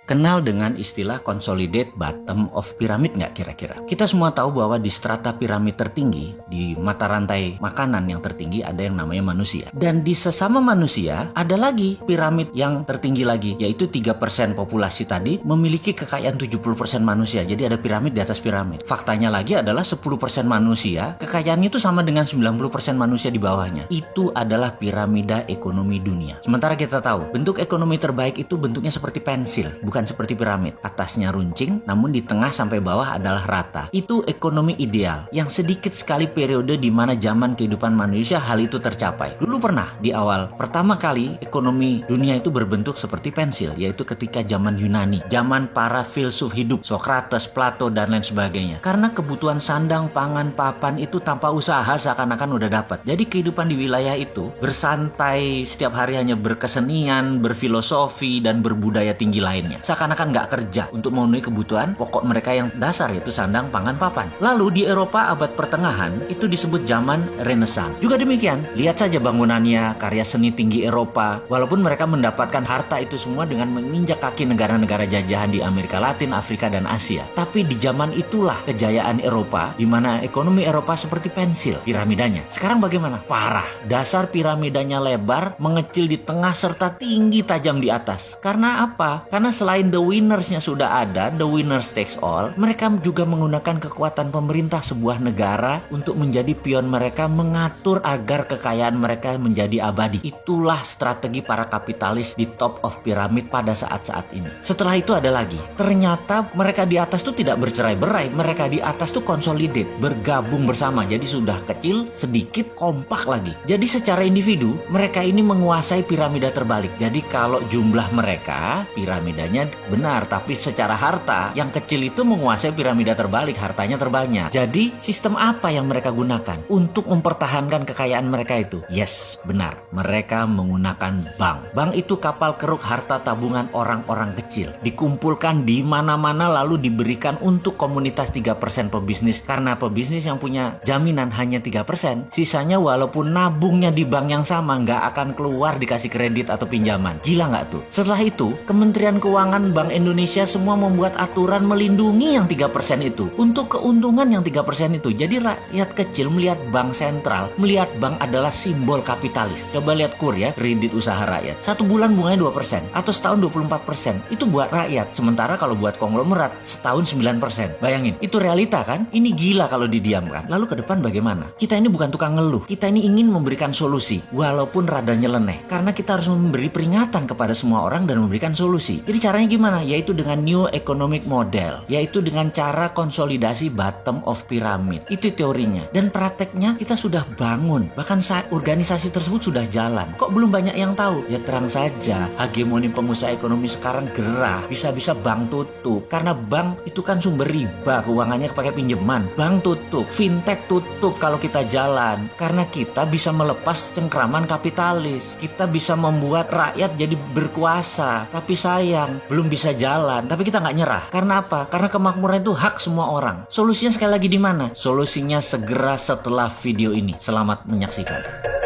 Kenal dengan istilah consolidate bottom of pyramid nggak kira-kira? Kita semua tahu bahwa di strata piramid tertinggi, di mata rantai makanan yang tertinggi ada yang namanya manusia. Dan di sesama manusia ada lagi piramid yang tertinggi lagi, yaitu 3% populasi tadi memiliki kekayaan 70% manusia. Jadi ada piramid di atas piramid. Faktanya lagi adalah 10% manusia, kekayaannya itu sama dengan 90% manusia di bawahnya. Itu adalah piramida ekonomi dunia. Sementara kita tahu, bentuk ekonomi terbaik itu bentuknya seperti pensil, bukan seperti piramid. Atasnya runcing, namun di tengah sampai bawah adalah rata. Itu ekonomi ideal, yang sedikit sekali periode di mana zaman kehidupan manusia hal itu tercapai. Dulu pernah di awal, pertama kali ekonomi dunia itu berbentuk seperti pensil, yaitu ketika zaman Yunani, zaman para filsuf hidup, Socrates, Plato, dan lain sebagainya. Karena kebutuhan sandang, pangan, papan itu tanpa usaha seakan-akan udah dapat. Jadi kehidupan di wilayah itu bersantai, setiap hari hanya berkesenian, berfilosofi, dan berbudaya tinggi lainnya. Seakan-akan nggak kerja untuk memenuhi kebutuhan pokok mereka yang dasar, yaitu sandang, pangan, papan. Lalu di Eropa abad pertengahan itu disebut zaman Renaissance. Juga demikian, lihat saja bangunannya, karya seni tinggi Eropa. Walaupun mereka mendapatkan harta itu semua dengan menginjak kaki negara-negara jajahan di Amerika Latin, Afrika, dan Asia. Tapi di zaman itulah kejayaan Eropa, di mana ekonomi Eropa seperti pensil piramidanya. Sekarang bagaimana? Parah. Dasar piramidanya lebar, mengecil di tengah, serta tinggi tajam di atas. Karena apa? Karena selain the winnersnya sudah ada, the winners takes all, mereka juga menggunakan kekuatan pemerintah sebuah negara untuk menjadi pion mereka, mengatur agar kekayaan mereka menjadi abadi. Itulah strategi para kapitalis di top of pyramid pada saat-saat ini. Setelah itu ada lagi, ternyata mereka di atas tuh tidak bercerai-berai, mereka di atas tuh consolidate, bergabung bersama. Jadi sudah kecil, sedikit, kompak lagi. Jadi secara individu, mereka ini menguasai piramida terbalik. Jadi kalau jumlah mereka, piramidanya benar, tapi secara harta yang kecil itu menguasai piramida terbalik, hartanya terbanyak. Jadi sistem apa yang mereka gunakan untuk mempertahankan kekayaan mereka itu? Yes, benar, mereka menggunakan bank. Bank itu kapal keruk harta tabungan orang-orang kecil, dikumpulkan di mana-mana lalu diberikan untuk komunitas 3% pebisnis. Karena pebisnis yang punya jaminan hanya 3%, sisanya walaupun nabungnya di bank yang sama nggak akan keluar dikasih kredit atau pinjaman. Gila nggak tuh? Setelah itu Kementerian Keuangan, Bank Indonesia semua membuat aturan melindungi yang 3% itu untuk keuntungan yang 3% itu. Jadi rakyat kecil melihat bank sentral, melihat bank adalah simbol kapitalis. Coba lihat KUR ya, kredit usaha rakyat. 1 bulan bunganya 2% atau setahun 24%. Itu buat rakyat. Sementara kalau buat konglomerat setahun 9%. Bayangin, itu realita kan? Ini gila kalau didiamkan. Lalu ke depan bagaimana? Kita ini bukan tukang ngeluh. Kita ini ingin memberikan solusi walaupun rada nyeleneh. Karena kita harus memberi peringatan kepada semua orang dan memberikan solusi. Jadi caranya gimana? Yaitu dengan new economic model, yaitu dengan cara konsolidasi bottom of pyramid. Itu teorinya. Dan prakteknya kita sudah bangun. Bahkan saat organisasi tersebut sudah jalan. Kok belum banyak yang tahu? Ya terang saja, hegemoni pengusaha ekonomi sekarang gerah. Bisa-bisa bank tutup. Karena bank itu kan sumber riba, keuangannya pakai pinjaman. Bank tutup, fintech tutup kalau kita jalan. Karena kita bisa melepas cengkraman kapitalis. Kita bisa membuat rakyat jadi berkuasa. Tapi sayang, belum bisa jalan. Tapi kita nggak nyerah. Karena apa? Karena kemakmuran itu hak semua orang. Solusinya sekali lagi di mana? Solusinya segera setelah video ini. Selamat menyaksikan.